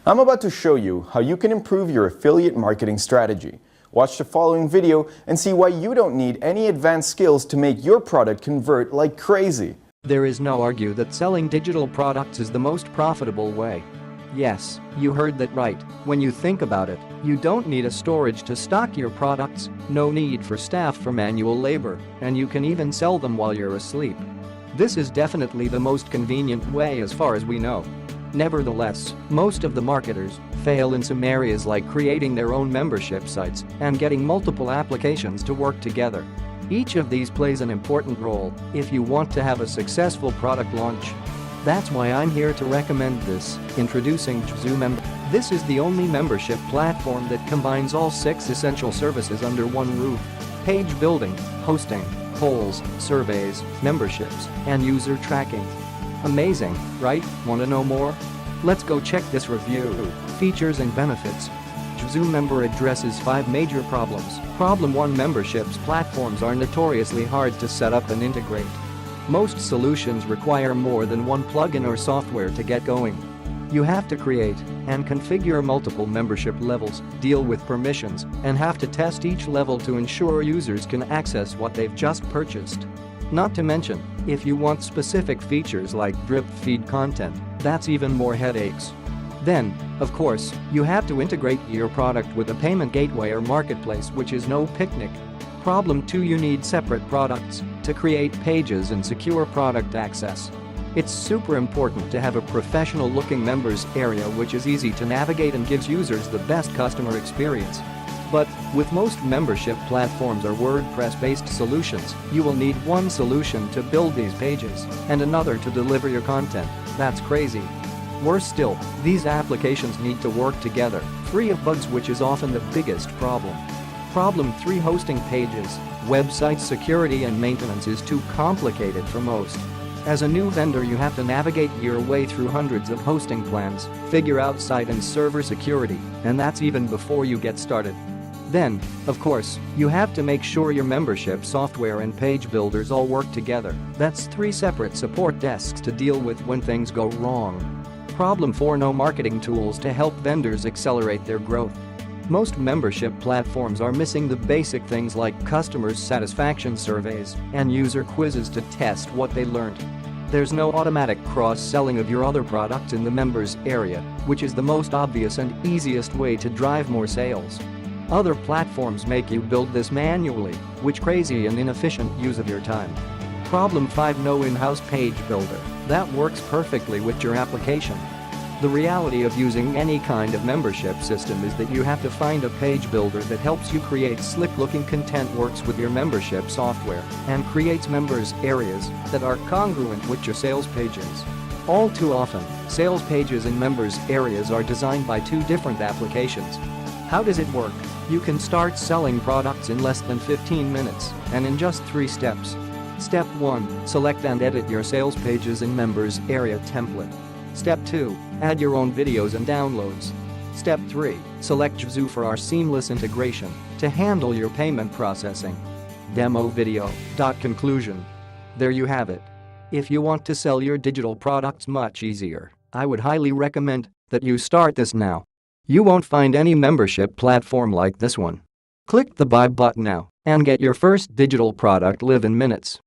I'm about to show you how you can improve your affiliate marketing strategy. Watch the following video and see why you don't need any advanced skills to make your product convert like crazy. There is no argue that selling digital products is the most profitable way. Yes, you heard that right. When you think about it, you don't need a storage to stock your products, no need for staff for manual labor, and you can even sell them while you're asleep. This is definitely the most convenient way as far as we know. Nevertheless, most of the marketers fail in some areas like creating their own membership sites and getting multiple applications to work together. Each of these plays an important role if you want to have a successful product launch. That's why I'm here to recommend this, introducing JVZoo Member. This is the only membership platform that combines all 6 essential services under one roof: page building, hosting, polls, surveys, memberships, and user tracking. Amazing, right? Want to know more? Let's go check this review. Features and benefits. JVZoo Member addresses 5 major problems. Problem 1: memberships platforms are notoriously hard to set up and integrate. Most solutions require more than one plugin or software to get going. You have to create and configure multiple membership levels, deal with permissions, and have to test each level to ensure users can access what they've just purchased. Not to mention, if you want specific features like drip feed content, that's even more headaches. Then, of course, you have to integrate your product with a payment gateway or marketplace, which is no picnic. Problem 2: you need separate products to create pages and secure product access. It's super important to have a professional-looking members area which is easy to navigate and gives users the best customer experience. But, with most membership platforms or WordPress-based solutions, you will need one solution to build these pages and another to deliver your content. That's crazy. Worse still, these applications need to work together, free of bugs, which is often the biggest problem. Problem 3: hosting pages, website security and maintenance is too complicated for most. As a new vendor, you have to navigate your way through hundreds of hosting plans, figure out site and server security, and that's even before you get started. Then, of course, you have to make sure your membership software and page builders all work together. That's 3 separate support desks to deal with when things go wrong. Problem 4: no marketing tools to help vendors accelerate their growth. Most membership platforms are missing the basic things like customer satisfaction surveys and user quizzes to test what they learned. There's no automatic cross-selling of your other products in the members area, which is the most obvious and easiest way to drive more sales. Other platforms make you build this manually, which crazy and inefficient use of your time. Problem 5: no in-house page builder that works perfectly with your application. The reality of using any kind of membership system is that you have to find a page builder that helps you create slick-looking content, works with your membership software, and creates members areas that are congruent with your sales pages. All too often, sales pages and members areas are designed by 2 different applications. How does it work? You can start selling products in less than 15 minutes and in just 3 steps. Step 1: select and edit your sales pages in members area template. Step 2: add your own videos and downloads. Step 3: select JVZoo for our seamless integration to handle your payment processing. Demo video. Conclusion. There you have it. If you want to sell your digital products much easier, I would highly recommend that you start this now. You won't find any membership platform like this one. Click the buy button now and get your first digital product live in minutes.